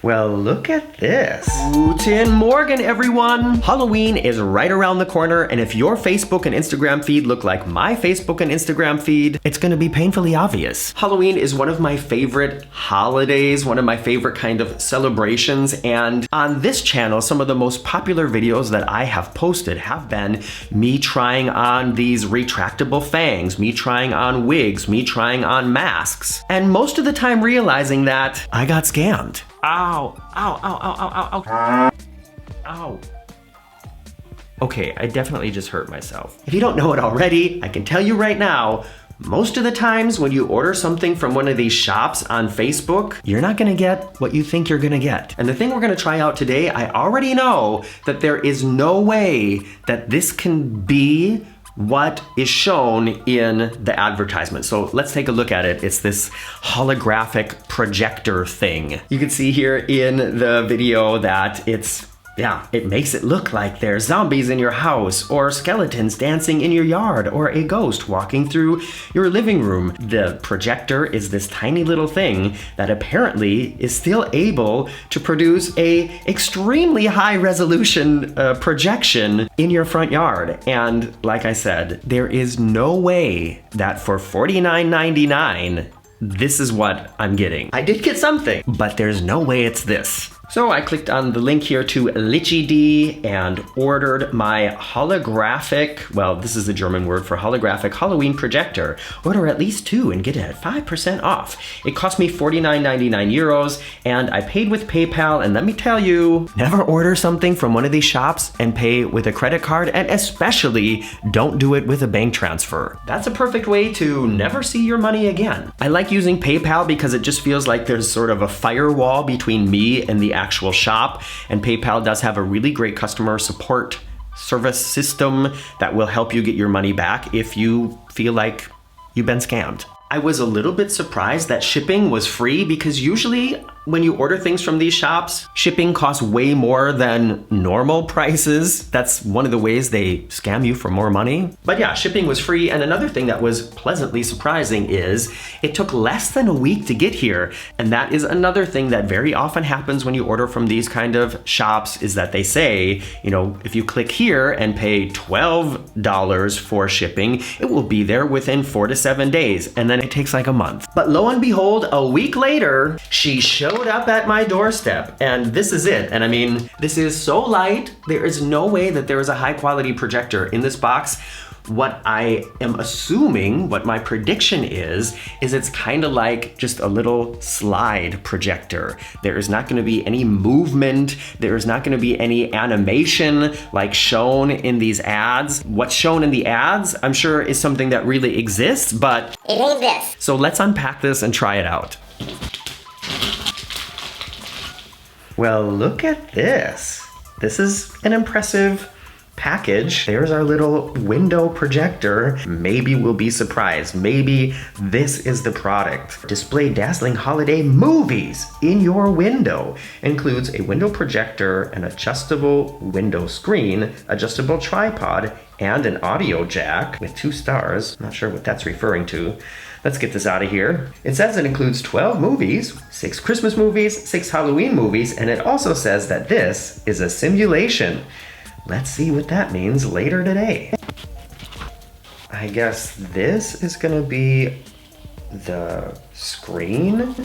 Well, look at this. Guten Morgen, everyone. Halloween is right around the corner, and if your Facebook and Instagram feed look like my Facebook and Instagram feed, it's gonna be painfully obvious. Halloween is one of my favorite holidays, one of my favorite kind of celebrations, and on this channel, some of the most popular videos that I have posted have been me trying on these retractable fangs, me trying on wigs, me trying on masks, and most of the time realizing that I got scammed. Ow, ow, ow, ow, ow, ow, ow. Ow. Okay, I definitely just hurt myself. If you don't know it already, I can tell you right now, most of the times when you order something from one of these shops on Facebook, you're not gonna get what you think you're gonna get. And the thing we're gonna try out today, I already know that there is no way that this can be what is shown in the advertisement. So let's take a look at it. It's this holographic projector thing. You can see here in the video that it makes it look like there's zombies in your house, or skeletons dancing in your yard, or a ghost walking through your living room. The projector is this tiny little thing that apparently is still able to produce a extremely high resolution projection in your front yard. And like I said, there is no way that for $49.99, this is what I'm getting. I did get something, but there's no way it's this. So I clicked on the link here to Lichidi and ordered my holographic, well, this is the German word for holographic Halloween projector. Order at least 2 and get it at 5% off. It cost me 49.99 euros and I paid with PayPal, and let me tell you, never order something from one of these shops and pay with a credit card, and especially don't do it with a bank transfer. That's a perfect way to never see your money again. I like using PayPal because it just feels like there's sort of a firewall between me and the actual shop, and PayPal does have a really great customer support service system that will help you get your money back if you feel like you've been scammed. I was a little bit surprised that shipping was free, because usually when you order things from these shops, shipping costs way more than normal prices. That's one of the ways they scam you for more money. But yeah, shipping was free. And another thing that was pleasantly surprising is it took less than a week to get here. And that is another thing that very often happens when you order from these kind of shops, is that they say, you know, if you click here and pay $12 for shipping, it will be there within 4 to 7 days. And then it takes like a month. But lo and behold, a week later, she showed up at my doorstep, and this is it. And I mean, this is so light. There is no way that there is a high quality projector in this box. What I am assuming, what my prediction is it's kind of like just a little slide projector. There is not going to be any movement. There is not going to be any animation like shown in these ads. What's shown in the ads, I'm sure, is something that really exists, but it ain't this. So let's unpack this and try it out. Well, look at this. This is an impressive package. There's our little window projector. Maybe we'll be surprised. Maybe this is the product. Display dazzling holiday movies in your window. Includes a window projector, an adjustable window screen, adjustable tripod, and an audio jack with 2 stars. Not sure what that's referring to. Let's get this out of here. It says it includes 12 movies, 6 Christmas movies, 6 Halloween movies, and it also says that this is a simulation. Let's see what that means later today. I guess this is gonna be the screen.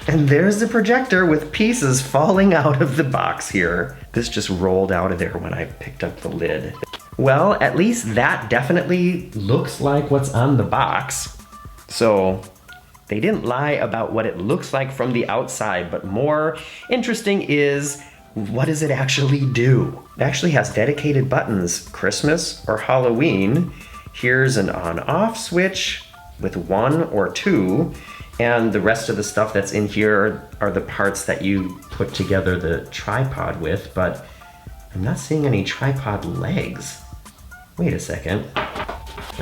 And there's the projector with pieces falling out of the box here. This just rolled out of there when I picked up the lid. Well, at least that definitely looks like what's on the box. So they didn't lie about what it looks like from the outside, but more interesting is, what does it actually do? It actually has dedicated buttons, Christmas or Halloween. Here's an on-off switch with 1 or 2, and the rest of the stuff that's in here are the parts that you put together the tripod with, but I'm not seeing any tripod legs. Wait a second.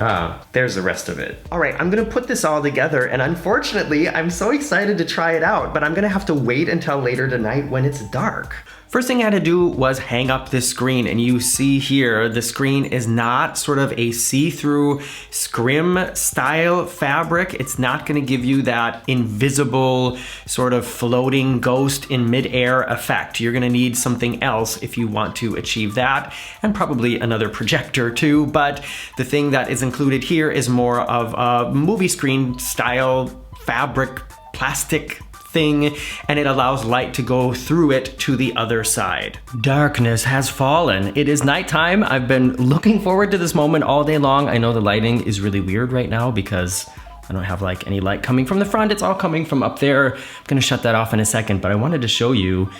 Ah, there's the rest of it. All right, I'm gonna put this all together, and unfortunately, I'm so excited to try it out, but I'm gonna have to wait until later tonight when it's dark. First thing I had to do was hang up this screen, and you see here the screen is not sort of a see-through scrim style fabric. It's not going to give you that invisible sort of floating ghost in midair effect. You're going to need something else if you want to achieve that, and probably another projector too. But the thing that is included here is more of a movie screen style fabric plastic thing, and it allows light to go through it to the other side. Darkness has fallen. It is nighttime. I've been looking forward to this moment all day long. I know the lighting is really weird right now because I don't have like any light coming from the front. It's all coming from up there. I'm gonna shut that off in a second, but I wanted to show you,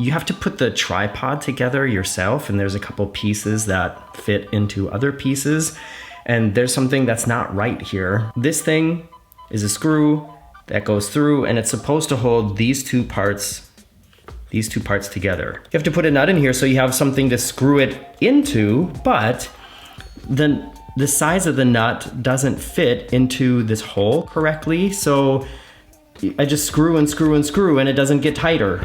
you have to put the tripod together yourself, and there's a couple pieces that fit into other pieces, and there's something that's not right here. This thing is a screw that goes through, and it's supposed to hold these two parts together. You have to put a nut in here so you have something to screw it into, but the size of the nut doesn't fit into this hole correctly, so I just screw and screw and screw, and it doesn't get tighter.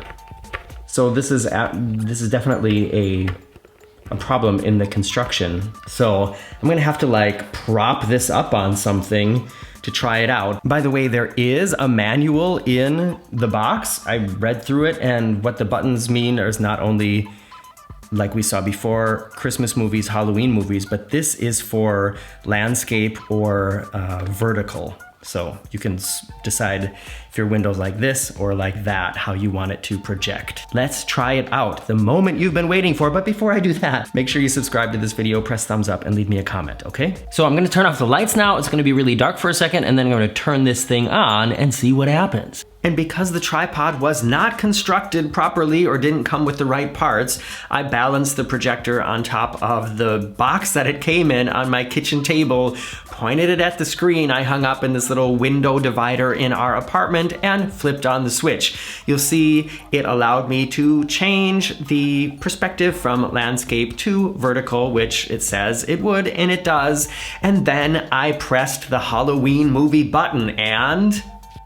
So this is definitely a problem in the construction. So I'm gonna have to like prop this up on something to try it out. By the way, there is a manual in the box. I read through it, and what the buttons mean is not only, like we saw before, Christmas movies, Halloween movies, but this is for landscape or vertical. So you can decide if your window's like this or like that, how you want it to project. Let's try it out, the moment you've been waiting for. But before I do that, make sure you subscribe to this video, press thumbs up, and leave me a comment, okay? So I'm gonna turn off the lights now. It's gonna be really dark for a second, and then I'm gonna turn this thing on and see what happens. And because the tripod was not constructed properly or didn't come with the right parts, I balanced the projector on top of the box that it came in on my kitchen table, pointed it at the screen I hung up in this little window divider in our apartment, and flipped on the switch. You'll see it allowed me to change the perspective from landscape to vertical, which it says it would, and it does. And then I pressed the Halloween movie button, and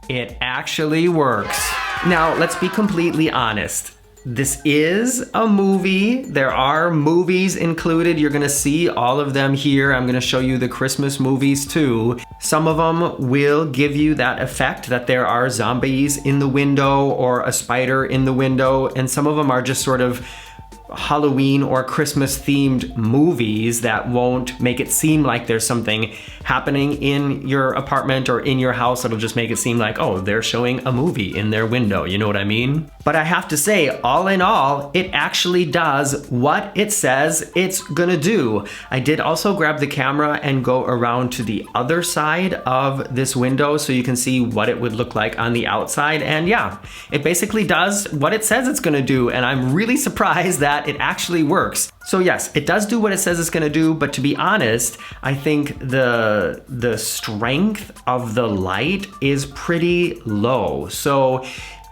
it actually works. Now, let's be completely honest. This is a movie. There are movies included. You're gonna see all of them here. I'm gonna show you the Christmas movies too. Some of them will give you that effect that there are zombies in the window or a spider in the window, and some of them are just sort of Halloween or Christmas themed movies that won't make it seem like there's something happening in your apartment or in your house. It'll just make it seem like, oh, they're showing a movie in their window, you know what I mean? But I have to say, all in all, it actually does what it says it's gonna do. I did also grab the camera and go around to the other side of this window so you can see what it would look like on the outside, and yeah, it basically does what it says it's gonna do, and I'm really surprised that it actually works. So yes, it does do what it says it's gonna do, but to be honest, I think the strength of the light is pretty low. So,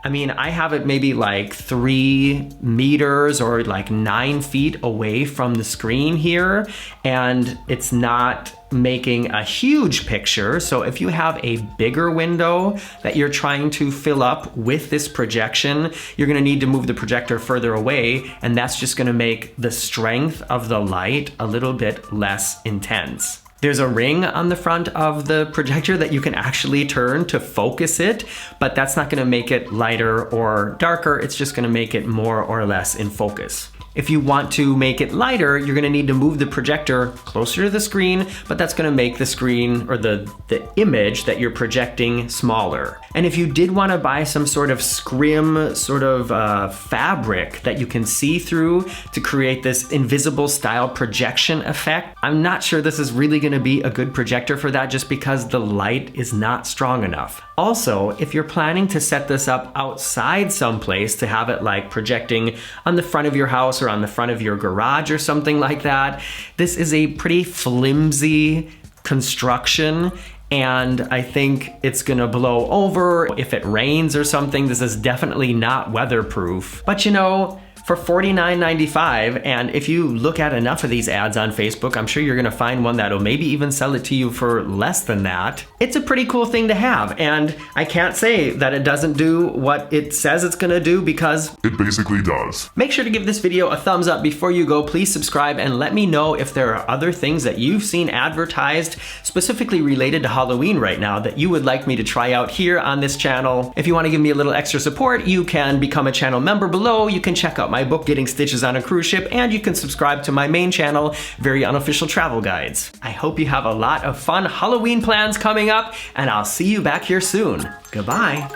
I mean, I have it maybe like 3 meters or like 9 feet away from the screen here, and it's not making a huge picture. So if you have a bigger window that you're trying to fill up with this projection, you're gonna need to move the projector further away, and that's just gonna make the strength of the light a little bit less intense. There's a ring on the front of the projector that you can actually turn to focus it, but that's not gonna make it lighter or darker. It's just gonna make it more or less in focus. If you want to make it lighter, you're gonna need to move the projector closer to the screen, but that's gonna make the screen or the image that you're projecting smaller. And if you did wanna buy some sort of scrim sort of fabric that you can see through to create this invisible style projection effect, I'm not sure this is really gonna be a good projector for that, just because the light is not strong enough. Also, if you're planning to set this up outside someplace to have it like projecting on the front of your house or on the front of your garage or something like that, this is a pretty flimsy construction, and I think it's gonna blow over if it rains or something. This is definitely not weatherproof. But you know, for $49.95. And if you look at enough of these ads on Facebook, I'm sure you're gonna find one that'll maybe even sell it to you for less than that. It's a pretty cool thing to have, and I can't say that it doesn't do what it says it's gonna do, because it basically does. Make sure to give this video a thumbs up before you go. Please subscribe and let me know if there are other things that you've seen advertised specifically related to Halloween right now that you would like me to try out here on this channel. If you want to give me a little extra support, you can become a channel member below. You can check out my book, Getting Stitches on a Cruise Ship, and you can subscribe to my main channel, Very Unofficial Travel Guides. I hope you have a lot of fun Halloween plans coming up, and I'll see you back here soon. Goodbye.